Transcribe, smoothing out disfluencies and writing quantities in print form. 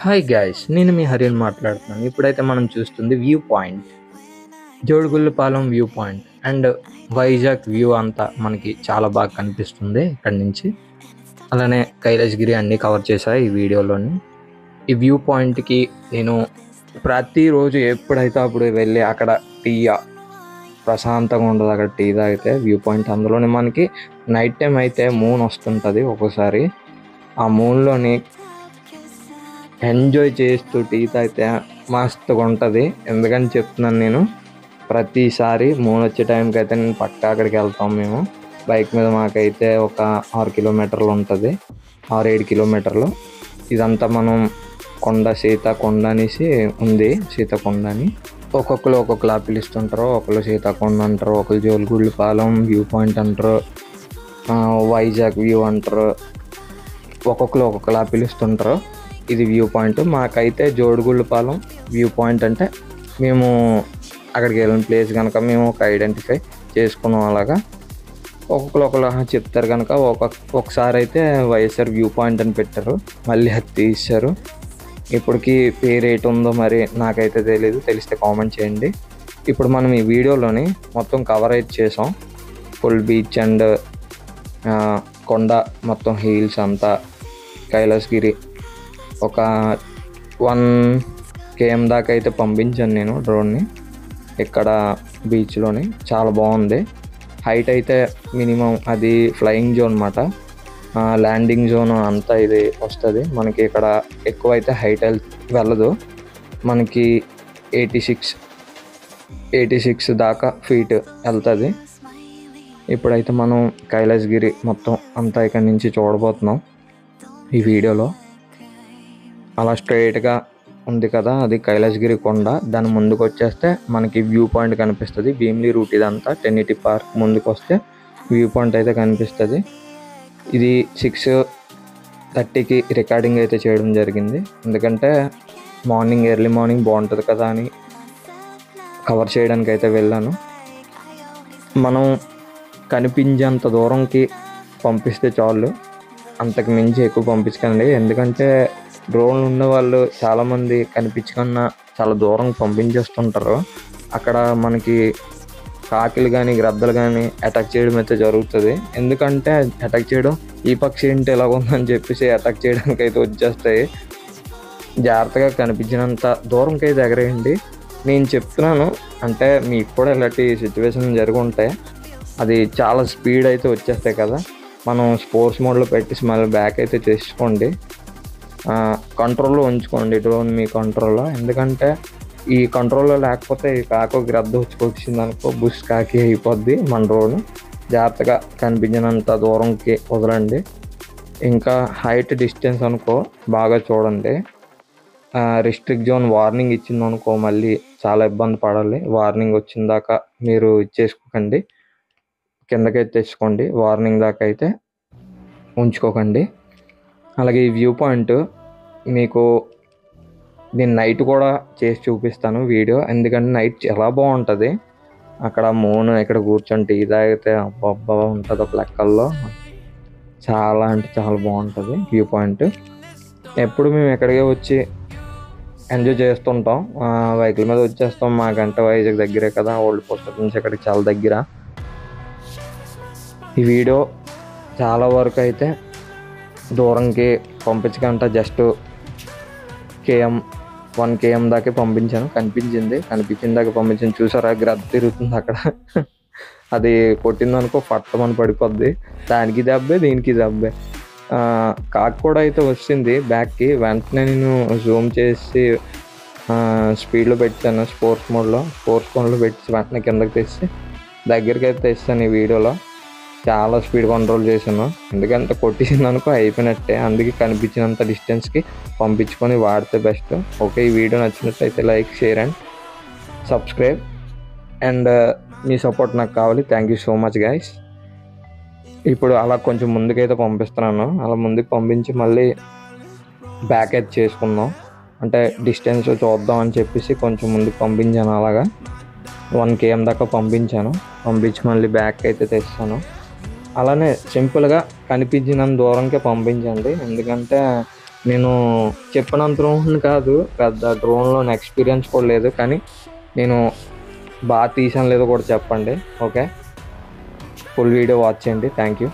Hi guys, నేను మీ హరిని మాట్లాడుతున్నాను. ఇప్పుడైతే మనం చూస్తుంది view point, Jodugullapalem view point and Vizag view అంతా మనకి చాలా బాగా కనిపిస్తుంది ఇక్కడి నుంచి. అలానే కైలాసగిరి అన్నీ కవర్ చేశాయి ఈ వీడియోలోని. ఈ వ్యూ పాయింట్కి నేను ప్రతిరోజు ఎప్పుడైతే అప్పుడు వెళ్ళి అక్కడ టీ ప్రశాంతంగా ఉండదు. అక్కడ టీ తాగితే వ్యూ పాయింట్. అందులోని మనకి నైట్ టైం అయితే మూన్ వస్తుంటుంది ఒక్కోసారి. ఆ మూన్లోని ఎంజాయ్ చేస్తూ టీ తాగితే మస్తుగా ఉంటుంది. ఎందుకని చెప్తున్నాను, నేను ప్రతిసారి మూన్ వచ్చే టైంకి అయితే నేను పక్కా అక్కడికి వెళ్తాం. మేము బైక్ మీద మాకైతే ఒక 6 కిలోమీటర్లు ఉంటుంది, 6-7 కిలోమీటర్లు. ఇదంతా మనం కొండ, సీతాకొండ అనేసి ఉంది, సీతాకొండ అని. ఒక్కొక్కరు ఒక్కొక్కలా పిలుస్తుంటారు. ఒకళ్ళు సీతాకొండ అంటారు, ఒకళ్ళు జోడుగుళ్ళపాలెం వ్యూ పాయింట్ అంటారు, వైజాగ్ వ్యూ అంటారు. ఒక్కొక్కరు ఒక్కొక్కలా పిలుస్తుంటారు. ఇది వ్యూ పాయింట్. మాకైతే జోడుగుళ్ళపాలెం వ్యూ పాయింట్ అంటే మేము అక్కడికి వెళ్ళిన ప్లేస్ కనుక మేము ఒక ఐడెంటిఫై చేసుకున్నాం. అలాగా ఒక్కొక్కరు ఒకలా చెప్తారు కనుక ఒకసారి అయితే వైఎస్ఆర్ వ్యూ పాయింట్ అని పెట్టారు, మళ్ళీ అది తీశారు. ఇప్పటికి పేరు ఏంటి ఉందో మరి నాకైతే తెలియదు, తెలిస్తే కామెంట్ చేయండి. ఇప్పుడు మనం ఈ వీడియోలోని మొత్తం కవర్ అయితే చేసాం. ఫుల్ బీచ్ అండ్ కొండ మొత్తం హిల్స్ అంతా, కైలాసగిరి ఒక 1 km దాకా అయితే పంపించాను నేను డ్రోన్ని ఇక్కడ బీచ్లోని. చాలా బాగుంది. హైట్ అయితే మినిమం అది ఫ్లయింగ్ జోన్ అన్నమాట, ల్యాండింగ్ జోన్ అంతా ఇది వస్తుంది మనకి. ఇక్కడ ఎక్కువ అయితే హైట్ వెళ్ళదు మనకి, 86 దాకా ఫీట్ వెళ్తుంది. ఇప్పుడైతే మనం కైలాసగిరి మొత్తం అంతా ఇక్కడి నుంచి చూడబోతున్నాం ఈ వీడియోలో. అలా స్ట్రైట్గా ఉంది కదా, అది కైలాసగిరి కొండ. దాని ముందుకు వచ్చేస్తే మనకి వ్యూ పాయింట్ కనిపిస్తుంది. భీమిలి రూట్ ఇదంతా. టెన్నిటీ పార్క్ ముందుకు వస్తే వ్యూ పాయింట్ అయితే కనిపిస్తుంది. ఇది 6:30కి రికార్డింగ్ అయితే చేయడం జరిగింది, ఎందుకంటే ఎర్లీ మార్నింగ్ బాగుంటుంది కదా అని కవర్ చేయడానికి అయితే వెళ్ళాను. మనం కనిపించేంత దూరంకి పంపిస్తే చాలు, అంతకు మించి ఎక్కువ పంపించకండి. ఎందుకంటే డ్రోన్లు ఉన్న వాళ్ళు చాలామంది కనిపించకుండా చాలా దూరం పంపించేస్తుంటారు. అక్కడ మనకి కాకిలు కానీ గ్రద్దలు కానీ అటాక్ చేయడం అయితే జరుగుతుంది. ఎందుకంటే అటాక్ చేయడం, ఈ పక్షి ఏంటి ఎలా ఉందని చెప్పేసి అటాక్ చేయడానికి అయితే వచ్చేస్తాయి. జాగ్రత్తగా కనిపించినంత దూరంకి అయితే ఎగరేయండి. నేను చెప్తున్నాను అంటే మీకు కూడా ఇలాంటి సిచ్యువేషన్ జరిగి ఉంటాయి. అది చాలా స్పీడ్ అయితే వచ్చేస్తాయి కదా, మనం స్పోర్ట్స్ మోడ్లో పెట్టి మళ్ళీ బ్యాక్ అయితే చేసుకోండి. కంట్రోల్లో ఉంచుకోండి డ్రోన్ మీ కంట్రోల్లో. ఎందుకంటే ఈ కంట్రోల్లో లేకపోతే ఈ కాకు గ్రద్ద వచ్చింది అనుకో, బుష్ కాకి అయిపోద్ది మన డ్రోన్. జాగ్రత్తగా కనిపించినంత దూరంకి వదలండి. ఇంకా హైట్ డిస్టెన్స్ అనుకో బాగా చూడండి. రిస్ట్రిక్ట్ జోన్ వార్నింగ్ ఇచ్చింది అనుకో మళ్ళీ చాలా ఇబ్బంది పడాలి. వార్నింగ్ వచ్చిన దాకా మీరు ఇచ్చేసుకోకండి, కిందకైతే తెచ్చుకోండి. వార్నింగ్ దాకా అయితే ఉంచుకోకండి. అలాగే ఈ వ్యూ పాయింట్ మీకు నేను నైట్ కూడా చేసి చూపిస్తాను వీడియో, ఎందుకంటే నైట్ చాలా బాగుంటుంది. అక్కడ మూన్ ఇక్కడ కూర్చొని టీ తాగితే అబ్బా ఉంటుంది ఒక లెక్కల్లో. చాలా అంటే చాలా బాగుంటుంది వ్యూ పాయింట్. ఎప్పుడు మేము ఎక్కడికే వచ్చి ఎంజాయ్ చేస్తుంటాం. వెహికల్ మీద వచ్చేస్తాం. మాకంటే వైజాగ్ దగ్గరే కదా, ఓల్డ్ పోస్ట్ ఆఫీస్ నుంచి ఇక్కడికి చాలా దగ్గర. ఈ వీడియో చాలా వరకు అయితే దూరంకి పంపించకుండా జస్ట్ 1 km దాకా పంపించాను. కనిపించిన దాకా పంపించాను. చూసారా గ్రద్ద తిరుగుతుంది అక్కడ. అది కొట్టిందనుకో పట్టమని పడిపోద్ది. దానికి దెబ్బే, దీనికి దెబ్బే. కాకు కూడా అయితే వచ్చింది బ్యాక్కి. వెంటనే నేను జూమ్ చేసి స్పీడ్లో పెట్టాను, స్పోర్ట్స్ మోడ్లో పెట్టి వెంటనే కిందకి తెచ్చి దగ్గరికి అయితే తెస్తాను. ఈ వీడియోలో చాలా స్పీడ్ కంట్రోల్ చేశాను, ఎందుకంటే కొట్టేసింది అనుకో అయిపోయినట్టే. అందుకే కనిపించినంత డిస్టెన్స్కి పంపించుకొని వాడితే బెస్ట్. ఓకే, ఈ వీడియో నచ్చినట్లయితే like, share and subscribe. And me support నాకు కావాలి. Thank you so much guys. ఇప్పుడు అలా కొంచెం ముందుకైతే పంపిస్తున్నాను. అలా ముందుకు పంపించి మళ్ళీ బ్యాక్ అయితే చేసుకుందాం. అంటే డిస్టెన్స్ చూద్దాం అని చెప్పేసి కొంచెం ముందుకు పంపించాను. అలాగా 1 km దాకా పంపించి మళ్ళీ బ్యాక్ అయితే తెస్తాను. అలానే సింపుల్గా కనిపించినంత దూరంకే పంపించండి, ఎందుకంటే నేను చెప్పినంత డ్రోన్ కాదు, పెద్ద డ్రోన్లో ఎక్స్పీరియన్స్ కూడా లేదు, కానీ నేను బాగా తీసాను లేదో కూడా చెప్పండి. ఓకే, ఫుల్ వీడియో వాచ్ చేయండి. Thank you.